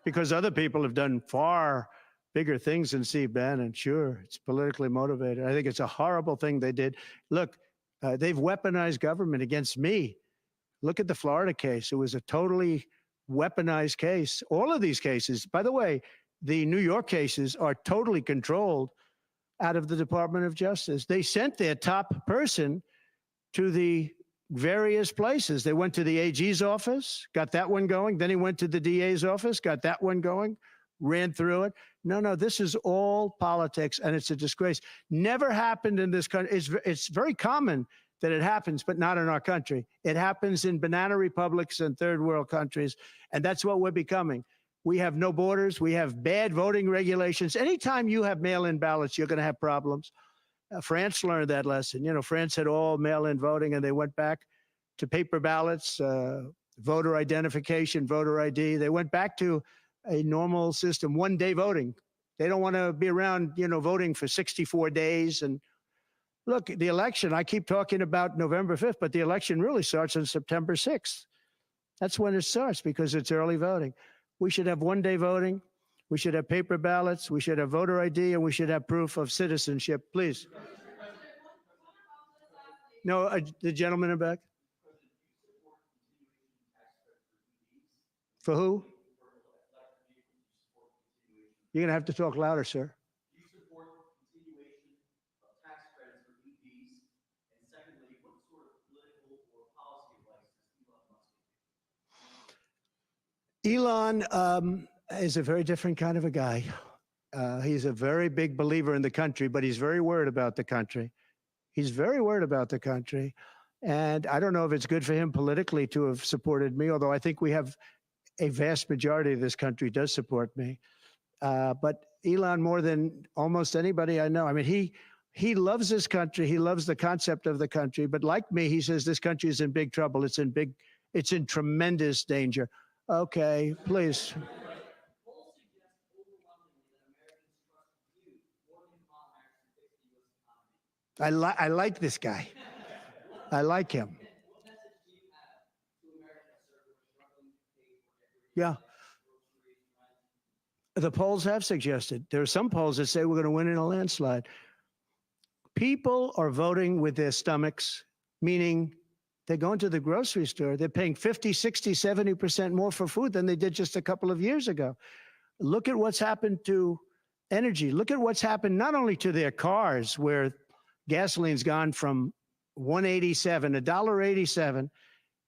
Because other people have done far bigger things than Steve Bannon. Sure, it's politically motivated. I think it's a horrible thing they did. Look, they've weaponized government against me. Look at the Florida case. It was a totally weaponized case. All of these cases, by the way, the New York cases are totally controlled out of the Department of Justice. They sent their top person to the various places. They went to the AG's office, got that one going. Then he went to the DA's office, got that one going, ran through it. No, this is all politics, and it's a disgrace. Never happened in this country. It's very common that it happens, but not in our country. It happens in banana republics and third world countries, and that's what we're becoming. We have no borders. We have bad voting regulations. Anytime you have mail-in ballots, you're going to have problems. France learned that lesson. France had all mail-in voting, and they went back to paper ballots, voter identification, voter ID. They went back to a normal system, one-day voting. They don't want to be around, voting for 64 days. And look, the election, I keep talking about November 5th, but the election really starts on September 6th. That's when it starts because it's early voting. We should have one-day voting. We should have paper ballots. We should have voter ID, and we should have proof of citizenship. Please. No, the gentleman in back. For who? You're going to have to talk louder, sir. Elon is a very different kind of a guy. He's a very big believer in the country, but he's very worried about the country. He's very worried about the country. And I don't know if it's good for him politically to have supported me, although I think we have a vast majority of this country does support me. But Elon, more than almost anybody I know, I mean, He loves this country. He loves the concept of the country. But like me, he says this country is in big trouble. It's in tremendous danger. Okay, please. I like this guy. I like him. Yeah. The polls have suggested. There are some polls that say we're going to win in a landslide. People are voting with their stomachs, meaning they're going to the grocery store. They're paying 50, 60, 70% more for food than they did just a couple of years ago. Look at what's happened to energy. Look at what's happened not only to their cars, where gasoline's gone from 187, $1.87,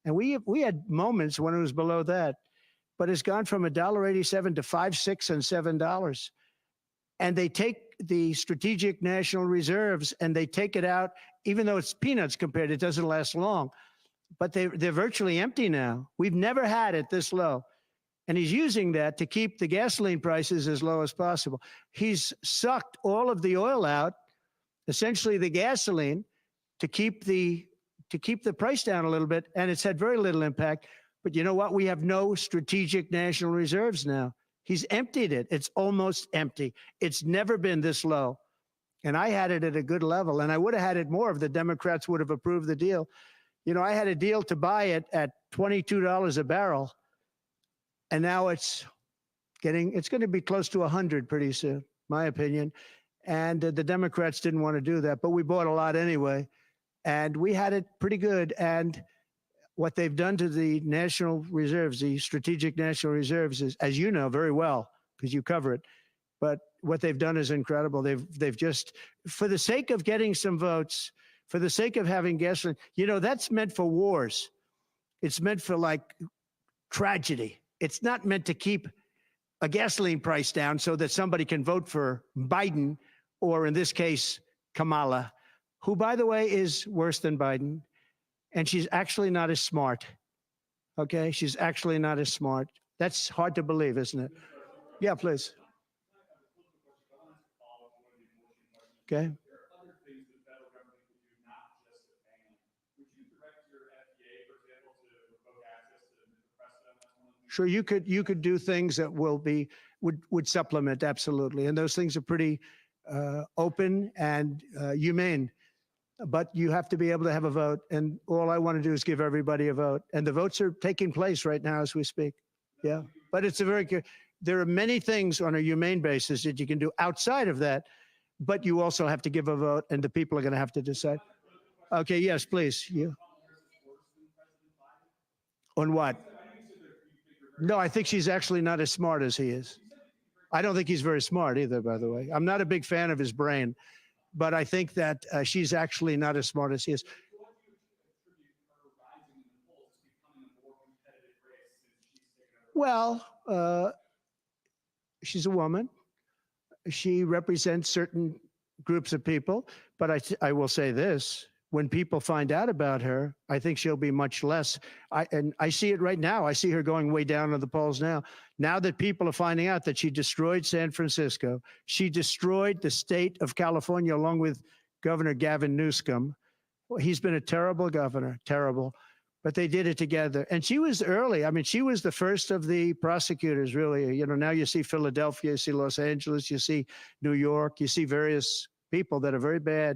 and we had moments when it was below that, but it's gone from $1.87 to $5, $6, and $7. And they take the strategic national reserves and they take it out, even though it's peanuts compared, it doesn't last long. But they're virtually empty now. We've never had it this low. And he's using that to keep the gasoline prices as low as possible. He's sucked all of the oil out, essentially the gasoline, to keep the price down a little bit, and it's had very little impact. But you know what? We have no strategic national reserves now. He's emptied it. It's almost empty. It's never been this low. And I had it at a good level, and I would have had it more if the Democrats would have approved the deal. You know, I had a deal to buy it at $22 a barrel, and now it's going to be close to 100 pretty soon, my opinion. And the Democrats didn't want to do that, but we bought a lot anyway, and we had it pretty good. And what they've done to the national reserves, the strategic national reserves, is, as you know very well, because you cover it, but what they've done is incredible. They've just, for the sake of getting some votes, for the sake of having gasoline, you know, that's meant for wars. It's meant for like tragedy. It's not meant to keep a gasoline price down so that somebody can vote for Biden, or in this case, Kamala, who, by the way, is worse than Biden. And she's actually not as smart. Okay? She's actually not as smart. That's hard to believe, isn't it? Yeah, please. Okay. Sure, you could do things that would supplement, absolutely. And those things are pretty open and humane. But you have to be able to have a vote, and all I want to do is give everybody a vote. And the votes are taking place right now as we speak. Yeah, but it's a very good. There are many things on a humane basis that you can do outside of that, but you also have to give a vote, and the people are going to have to decide. Okay, yes, please. You. On what? No, I think she's actually not as smart as he is. I don't think he's very smart either, by the way. I'm not a big fan of his brain. But I think that she's actually not as smart as he is. Well, she's a woman. She represents certain groups of people. But I will say this. When people find out about her, I think she'll be much less. And I see it right now. I see her going way down in the polls now. Now that people are finding out that she destroyed San Francisco, she destroyed the state of California along with Governor Gavin Newsom. Well, he's been a terrible governor, terrible. But they did it together. And she was early. I mean, she was the first of the prosecutors, really. You know, now you see Philadelphia, you see Los Angeles, you see New York, you see various people that are very bad.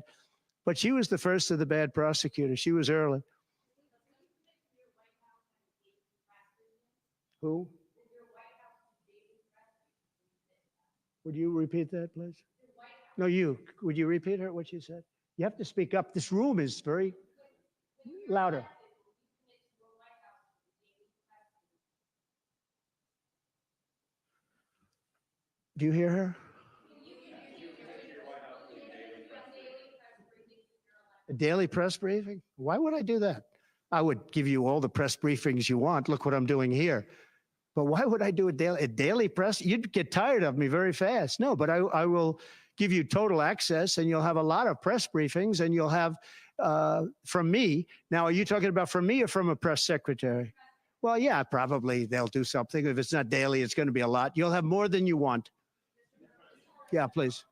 But she was the first of the bad prosecutors. She was early. Who? Would you repeat that, please? No, you. Would you repeat her, what she said? You have to speak up. This room is very louder. Do you hear her? A daily press briefing? Why would I do that? I would give you all the press briefings you want. Look what I'm doing here. But why would I do a daily press? You'd get tired of me very fast. No, but I will give you total access, and you'll have a lot of press briefings, and you'll have from me. Now, are you talking about from me or from a press secretary? Well, yeah, probably they'll do something. If it's not daily, it's going to be a lot. You'll have more than you want. Yeah, please.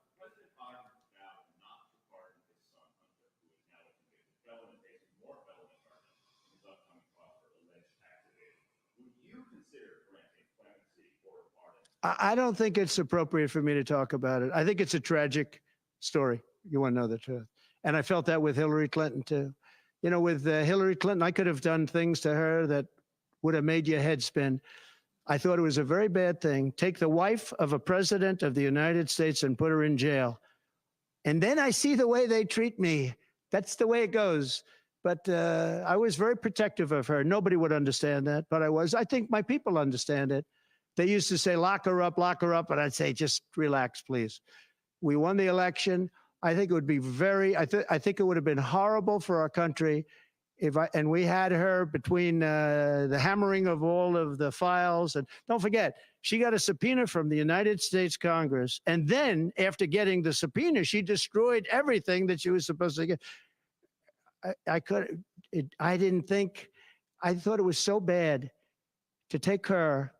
I don't think it's appropriate for me to talk about it. I think it's a tragic story. You want to know the truth. And I felt that with Hillary Clinton, too. You know, with Hillary Clinton, I could have done things to her that would have made your head spin. I thought it was a very bad thing. Take the wife of a president of the United States and put her in jail. And then I see the way they treat me. That's the way it goes. But I was very protective of her. Nobody would understand that, but I was. I think my people understand it. They used to say, lock her up, and I'd say, just relax, please. We won the election. I think it would be I think it would have been horrible for our country and we had her between the hammering of all of the files. And don't forget, she got a subpoena from the United States Congress. And then after getting the subpoena, she destroyed everything that she was supposed to get. I thought it was so bad to take her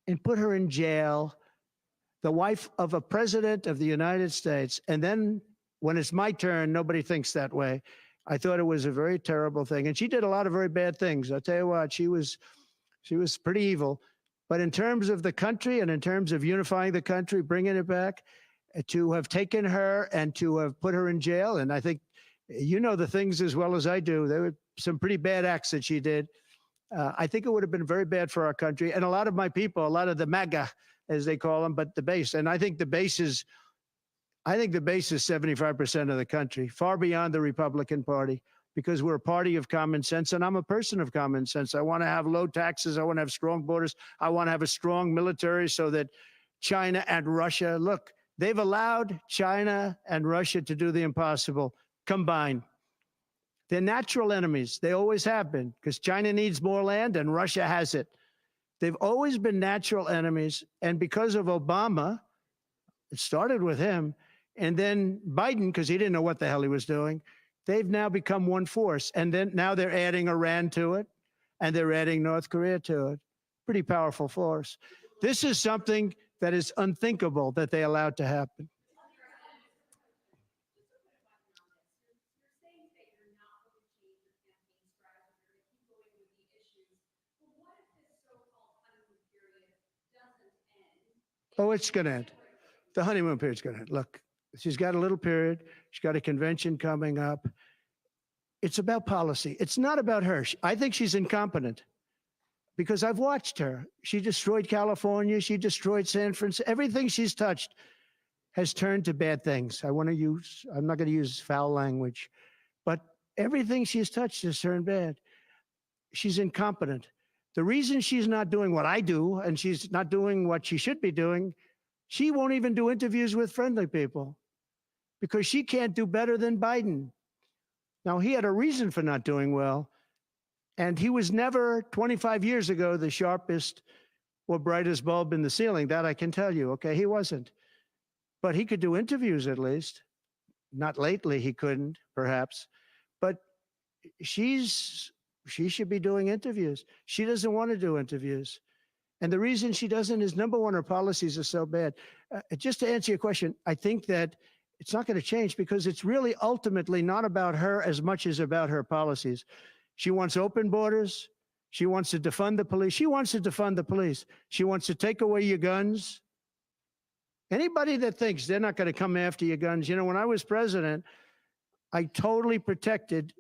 and put her in jail, the wife of a president of the United States. And then when it's my turn, nobody thinks that way. I thought it was a very terrible thing. And she did a lot of very bad things. I'll tell you what, she was pretty evil. But in terms of the country and in terms of unifying the country, bringing it back, to have taken her and to have put her in jail, and I think you know the things as well as I do. There were some pretty bad acts that she did. I think it would have been very bad for our country. And a lot of my people, a lot of the MAGA, as they call them, but the base. And I think the base is 75% of the country, far beyond the Republican Party, because we're a party of common sense. And I'm a person of common sense. I want to have low taxes. I want to have strong borders. I want to have a strong military so that China and Russia, look, they've allowed China and Russia to do the impossible combined. They're natural enemies. They always have been, because China needs more land and Russia has it. They've always been natural enemies. And because of Obama, it started with him, and then Biden, because he didn't know what the hell he was doing, they've now become one force. And then now they're adding Iran to it, and they're adding North Korea to it. Pretty powerful force. This is something that is unthinkable that they allowed to happen. Oh, it's going to end. The honeymoon period's going to end. Look, she's got a little period. She's got a convention coming up. It's about policy. It's not about her. I think she's incompetent because I've watched her. She destroyed California. She destroyed San Francisco. Everything she's touched has turned to bad things. I'm not going to use foul language, but everything she's touched has turned bad. She's incompetent. The reason she's not doing what I do, and she's not doing what she should be doing, she won't even do interviews with friendly people because she can't do better than Biden. Now, he had a reason for not doing well, and he was never, 25 years ago, the sharpest or brightest bulb in the ceiling. That I can tell you, okay? He wasn't. But he could do interviews at least. Not lately, he couldn't, perhaps. But she should be doing interviews. She doesn't want to do interviews. And the reason she doesn't is, number one, her policies are so bad. Just to answer your question, I think that it's not going to change because it's really ultimately not about her as much as about her policies. She wants open borders. She wants to defund the police. She wants to defund the police. She wants to take away your guns. Anybody that thinks they're not going to come after your guns, you know, when I was president, I totally protected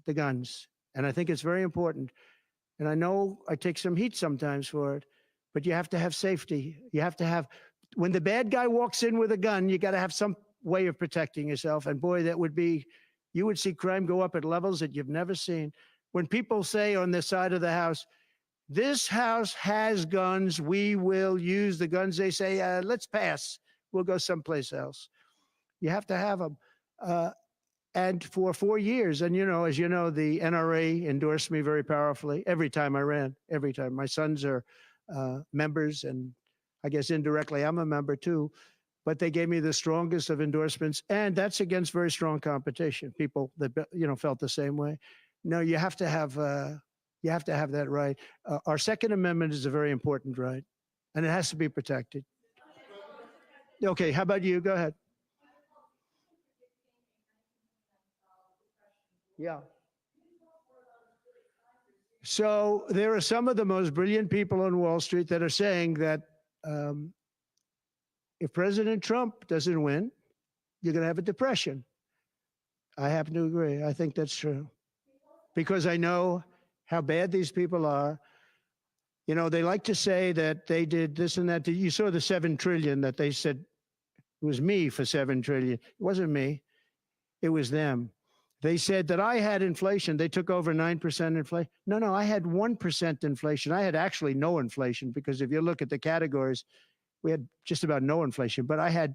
the guns. And I think it's very important. And I know I take some heat sometimes for it, but you have to have safety. You have to have, when the bad guy walks in with a gun, you got to have some way of protecting yourself. And boy, that would be, you would see crime go up at levels that you've never seen. When people say on this side of the house, this house has guns, we will use the guns, they say, let's pass. We'll go someplace else. You have to have them. And for 4 years, and you know, as you know, the NRA endorsed me very powerfully every time I ran, every time. My sons are members, and I guess indirectly I'm a member too, but they gave me the strongest of endorsements, and that's against very strong competition. People that, you know, felt the same way. No, you have to have that right. Our Second Amendment is a very important right, and it has to be protected. Okay, how about you? Go ahead. Yeah. So there are some of the most brilliant people on Wall Street that are saying that Um, if President Trump doesn't win, you're going to have a depression. I happen to agree. I think that's true because I know how bad these people are. You know, they like to say that they did this and that. You saw the 7 trillion that they said it was me for 7 trillion. It wasn't me. It was them. They said that I had inflation. They took over 9% inflation. No, no, I had 1% inflation. I had actually no inflation because if you look at the categories, we had just about no inflation. But I had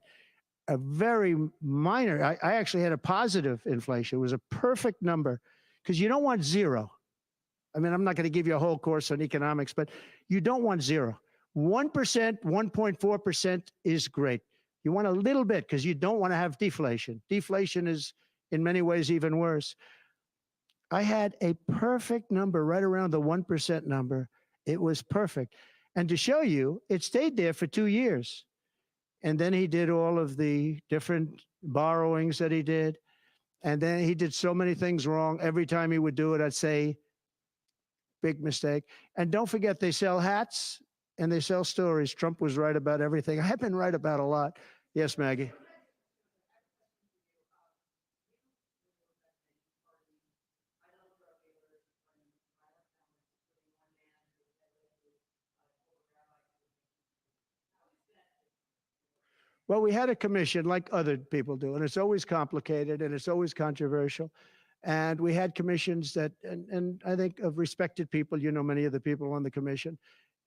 a very minor, I actually had a positive inflation. It was a perfect number because you don't want zero. I mean, I'm not going to give you a whole course on economics, but you don't want zero. 1%, 1.4% is great. You want a little bit because you don't want to have deflation. Deflation is in many ways even worse. I had a perfect number right around the 1% number. It was perfect. And to show you, it stayed there for 2 years. And then he did all of the different borrowings that he did. And then he did so many things wrong. Every time he would do it, I'd say, big mistake. And don't forget, they sell hats and they sell stories. Trump was right about everything. I've been right about a lot. Yes, Maggie. Well, we had a commission like other people do, and it's always complicated and it's always controversial. And we had commissions that, and I think of respected people, you know, many of the people on the commission,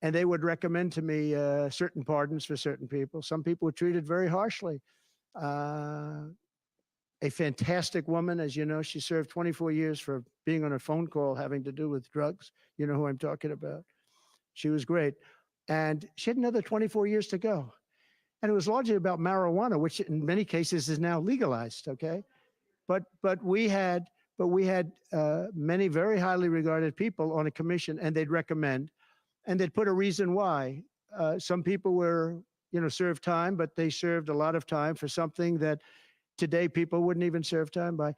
and they would recommend to me certain pardons for certain people. Some people were treated very harshly. Uh, a fantastic woman, as you know, she served 24 years for being on a phone call having to do with drugs. You know who I'm talking about. She was great. And she had another 24 years to go. And it was largely about marijuana, which in many cases is now legalized. Okay, but we had many very highly regarded people on a commission, and they'd recommend, and they'd put a reason why. Some people were, you know, served time, but they served a lot of time for something that today people wouldn't even serve time by.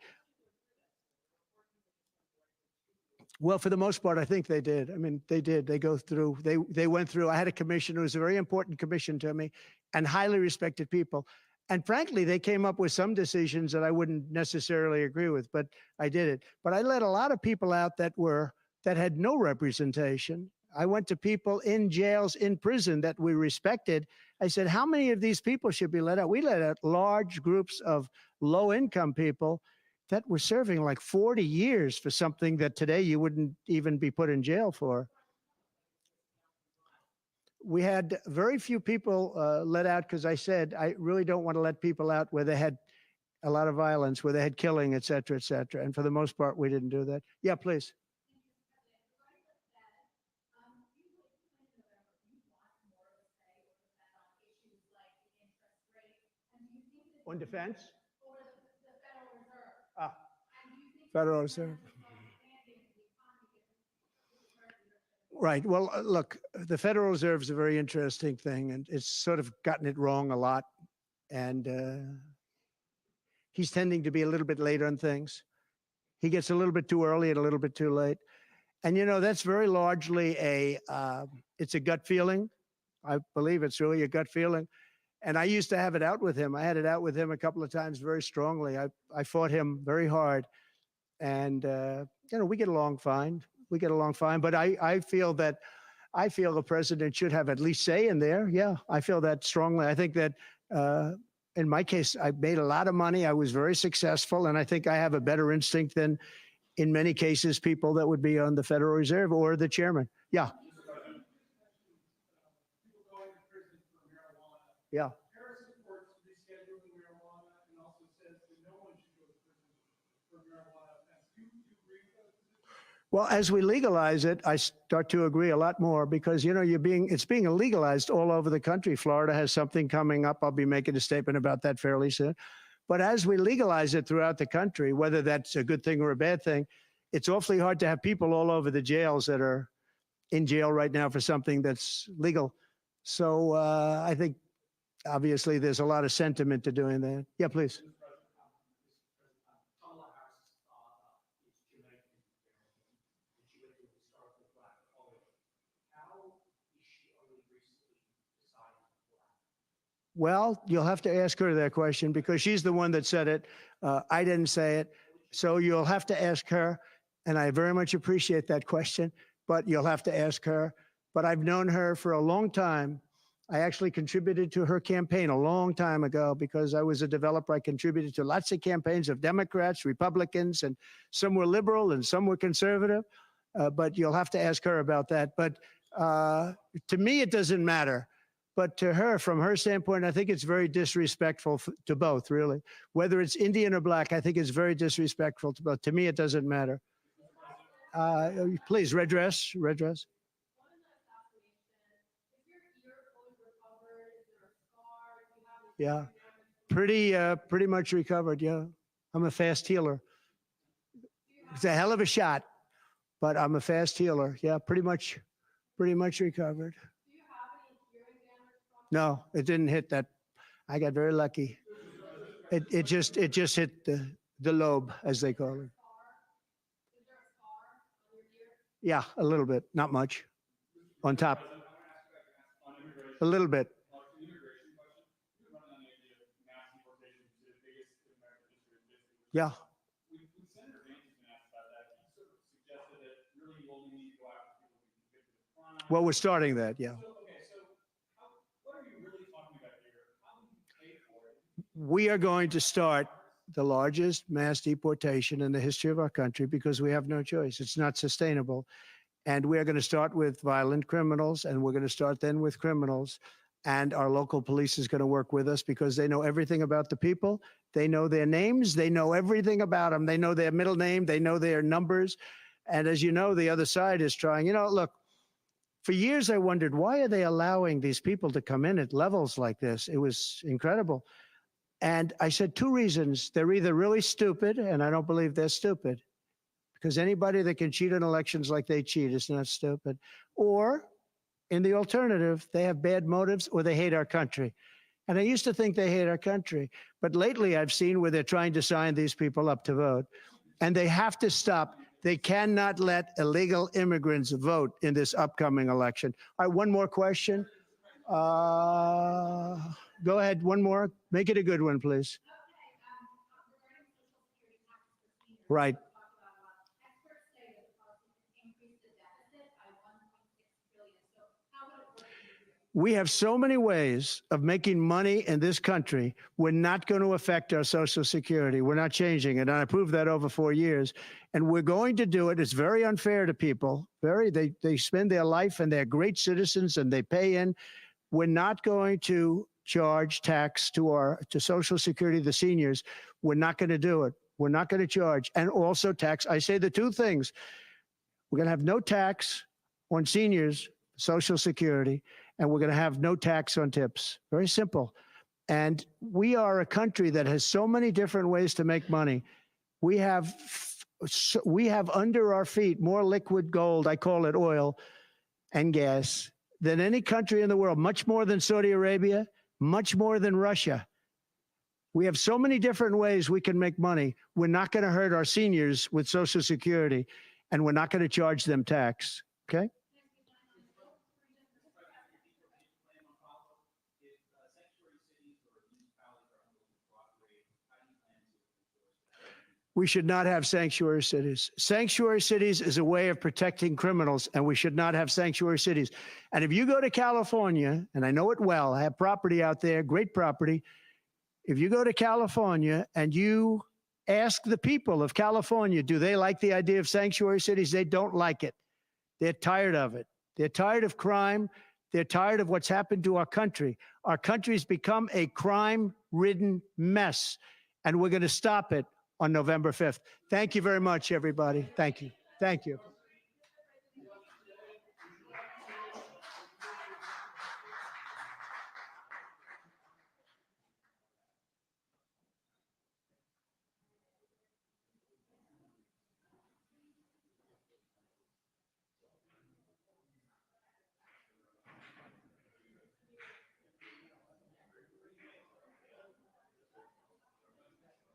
Well, for the most part, I think they did. I mean, they did. They go through. They went through. I had a commission. It was a very important commission to me, and highly respected people. And frankly, they came up with some decisions that I wouldn't necessarily agree with, but I did it. But I let a lot of people out that had no representation. I went to people in jails, in prison that we respected. I said, how many of these people should be let out? We let out large groups of low-income people that were serving like 40 years for something that today you wouldn't even be put in jail for. We had very few people let out because I said I really don't want to let people out where they had a lot of violence, where they had killing, et cetera, et cetera. And for the most part, we didn't do that. Yeah, please. On defense? Ah, Federal Reserve. Right. Well, look, the Federal Reserve is a very interesting thing, and it's sort of gotten it wrong a lot. And he's tending to be a little bit late on things. He gets a little bit too early and a little bit too late. And you know, that's very largely it's a gut feeling. I believe it's really a gut feeling. And I used to have it out with him. I had it out with him a couple of times very strongly. I fought him very hard. And, you know, we get along fine. We get along fine. But I feel the president should have at least say in there. Yeah, I feel that strongly. I think that in my case, I made a lot of money. I was very successful. And I think I have a better instinct than in many cases, people that would be on the Federal Reserve or the chairman. Yeah. Yeah. Well, as we legalize it, I start to agree a lot more because, you know, it's being illegalized all over the country. Florida has something coming up. I'll be making a statement about that fairly soon. But as we legalize it throughout the country, whether that's a good thing or a bad thing, it's awfully hard to have people all over the jails that are in jail right now for something that's legal. So I think obviously there's a lot of sentiment to doing that. Yeah, please. Well, you'll have to ask her that question because she's the one that said it. I didn't say it. So you'll have to ask her. And I very much appreciate that question, but you'll have to ask her. But I've known her for a long time. I actually contributed to her campaign a long time ago because I was a developer. I contributed to lots of campaigns of Democrats, Republicans, and some were liberal and some were conservative. But you'll have to ask her about that. But to me, it doesn't matter. But to her, from her standpoint, I think it's very disrespectful to both, really. Whether it's Indian or black, I think it's very disrespectful to both. To me, it doesn't matter. Please, red dress, red dress. Yeah, pretty much recovered. Yeah, I'm a fast healer. It's a hell of a shot, but I'm a fast healer. Yeah, pretty much recovered. No, it didn't hit that. I got very lucky. It just hit the lobe, as they call it. Yeah, a little bit, not much. On top, a little bit. Yeah. Well, we're starting that. Yeah. We are going to start the largest mass deportation in the history of our country because we have no choice. It's not sustainable. And we are going to start with violent criminals, and we're going to start then with criminals. And our local police is going to work with us because they know everything about the people. They know their names. They know everything about them. They know their middle name. They know their numbers. And as you know, the other side is trying. Look, for years I wondered, why are they allowing these people to come in at levels like this? It was incredible. And I said two reasons. They're either really stupid, and I don't believe they're stupid, because anybody that can cheat in elections like they cheat is not stupid. Or, in the alternative, they have bad motives or they hate our country. And I used to think they hate our country. But lately I've seen where they're trying to sign these people up to vote. And they have to stop. They cannot let illegal immigrants vote in this upcoming election. All right, one more question. Go ahead, one more. Make it a good one, please. Right. We have so many ways of making money in this country. We're not going to affect our Social Security. We're not changing it. And I proved that over 4 years. And we're going to do it. It's very unfair to people. They spend their life and they're great citizens and they pay in. We're not going to charge tax to Social Security, the seniors. We're not going to do it. We're not going to charge. And also tax. I say the two things. We're going to have no tax on seniors, Social Security, and we're going to have no tax on tips. Very simple. And we are a country that has so many different ways to make money. We have under our feet more liquid gold, I call it oil and gas, than any country in the world, much more than Saudi Arabia, much more than Russia. We have so many different ways we can make money. We're not going to hurt our seniors with Social Security, and we're not going to charge them tax, okay? We should not have sanctuary cities. Sanctuary cities is a way of protecting criminals, and we should not have sanctuary cities. And if you go to California, and I know it well, I have property out there, great property. If you go to California and you ask the people of California, do they like the idea of sanctuary cities? They don't like it. They're tired of it. They're tired of crime. They're tired of what's happened to our country. Our country's become a crime-ridden mess, and we're going to stop it on November 5th. Thank you very much, everybody. Thank you. Thank you.